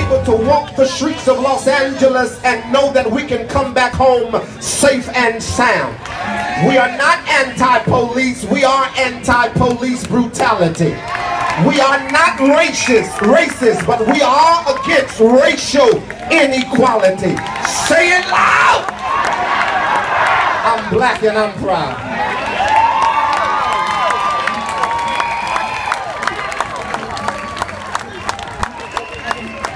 able to walk the streets of Los Angeles and know that we can come back home safe and sound. We are not anti-police, we are anti-police brutality. We are not racist, but we are against racial inequality. Say it loud! I'm black and I'm proud.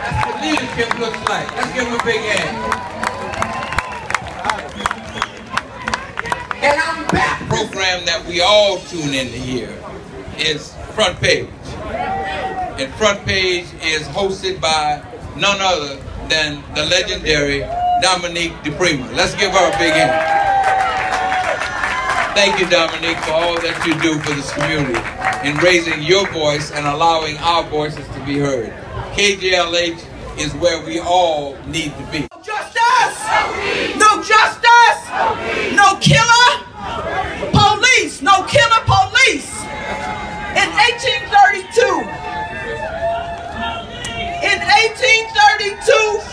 That's what leadership looks like. Let's give him a big hand. And I'm back. The program that we all tune in to hear is Front Page. And Front Page is hosted by none other than the legendary Dominique DePrima. Let's give her a big hand. Thank you, Dominique, for all that you do for this community in raising your voice and allowing our voices to be heard. KJLH is where we all need to be. No justice! No justice! No killer police! No killer police! In 1832,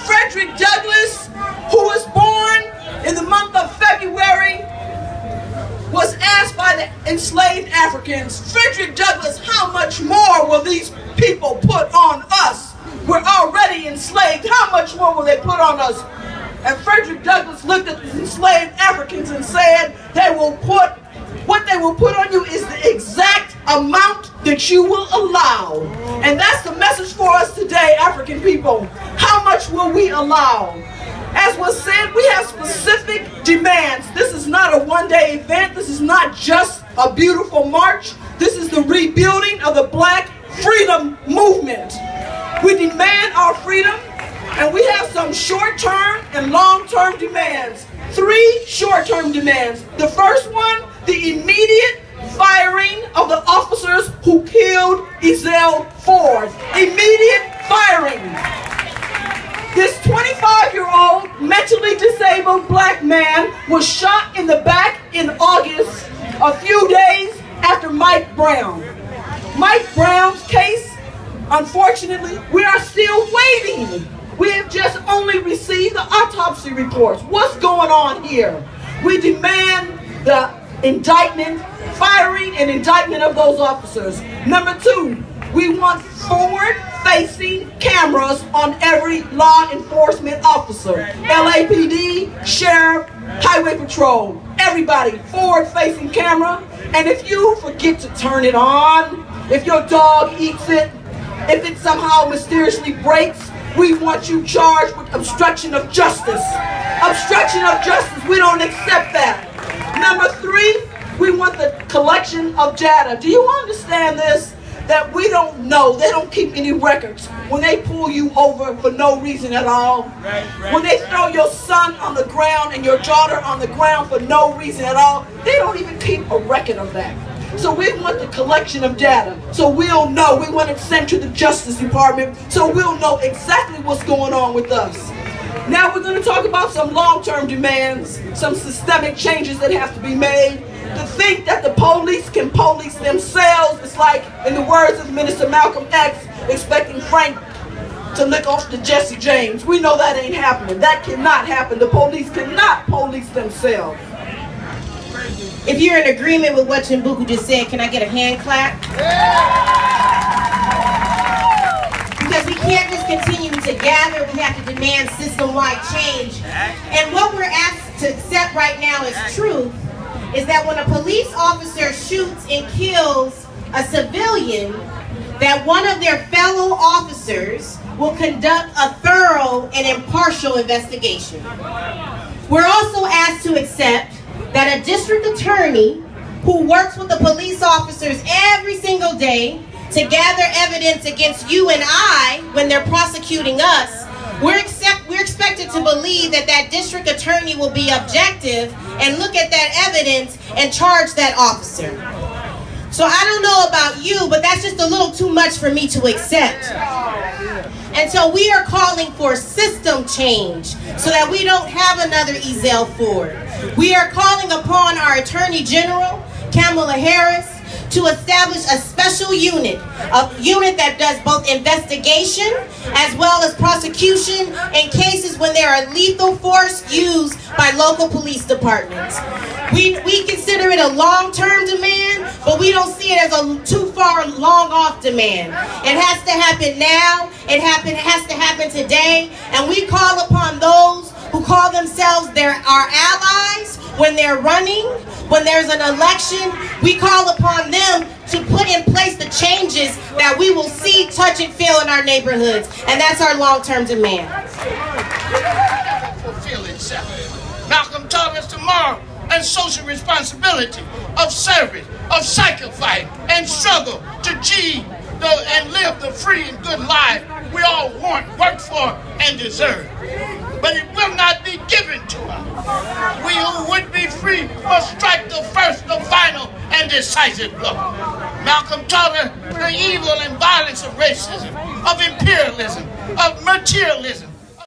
Frederick Douglass, who was born in the month of February, was asked by the enslaved Africans, Frederick Douglass, how much more will these people put on us? We're already enslaved. How much more will they put on us? And Frederick Douglass looked at the enslaved Africans and said, what they will put on you is the exact amount that you will allow. And that's the message for us today, African people. How much will we allow? As was said, we have specific demands. This is not a one-day event. This is not just a beautiful march. This is the rebuilding of the Black freedom movement. We demand our freedom, and we have some short-term and long-term demands. 3 short-term demands. The first one, the immediate firing of the officers who killed Ezell Ford. Immediate firing. This 25-year-old mentally disabled black man was shot in the back in August, a few days after Mike Brown. Mike Brown's case, unfortunately, we are still waiting. We have just only received the autopsy reports. What's going on here? We demand the indictment, firing and indictment of those officers. Number 2, we want forward-facing cameras on every law enforcement officer. LAPD, sheriff, highway patrol, everybody, forward-facing camera. And if you forget to turn it on, if your dog eats it, if it somehow mysteriously breaks, we want you charged with obstruction of justice. Obstruction of justice, we don't accept that. Number 3, we want the collection of data. Do you understand this? That we don't know, they don't keep any records. When they pull you over for no reason at all. When they throw your son on the ground and your daughter on the ground for no reason at all, they don't even keep a record of that. So we want the collection of data, so we'll know. We want it sent to the Justice Department, so we'll know exactly what's going on with us. Now we're going to talk about some long-term demands, some systemic changes that have to be made. To think that the police can police themselves is like, in the words of Minister Malcolm X, expecting Frank to lick off the Jesse James. We know that ain't happening. That cannot happen. The police cannot police themselves. If you're in agreement with what Chimbuku just said, can I get a hand clap? Because we can't just continue to gather, we have to demand system-wide change. And what we're asked to accept right now as truth is that when a police officer shoots and kills a civilian, that one of their fellow officers will conduct a thorough and impartial investigation. We're also asked to accept that a district attorney who works with the police officers every single day to gather evidence against you and I when they're prosecuting us, we're expected to believe that that district attorney will be objective and look at that evidence and charge that officer. So I don't know about you, but that's just a little too much for me to accept. And so we are calling for system change so that we don't have another Ezell Ford. We are calling upon our Attorney General, Kamala Harris, to establish a special unit, a unit that does both investigation as well as prosecution in cases when there are lethal force used by local police departments. We consider it a long-term demand, but we don't see it as a too far long-off demand. It has to happen now. It has to happen today, and we call upon those who call themselves our allies when they're running, when there's an election. We call upon them to put in place the changes that we will see, touch, and feel in our neighborhoods, and that's our long-term demand. Fulfill itself. Malcolm taught us tomorrow and social responsibility of service, of sacrifice, and struggle to achieve and live the free and good life we all want, work for, and deserve. But it will not be given to us. We who would be free must strike the first, the final, and decisive blow. Malcolm taught us the evil and violence of racism, of imperialism, of materialism,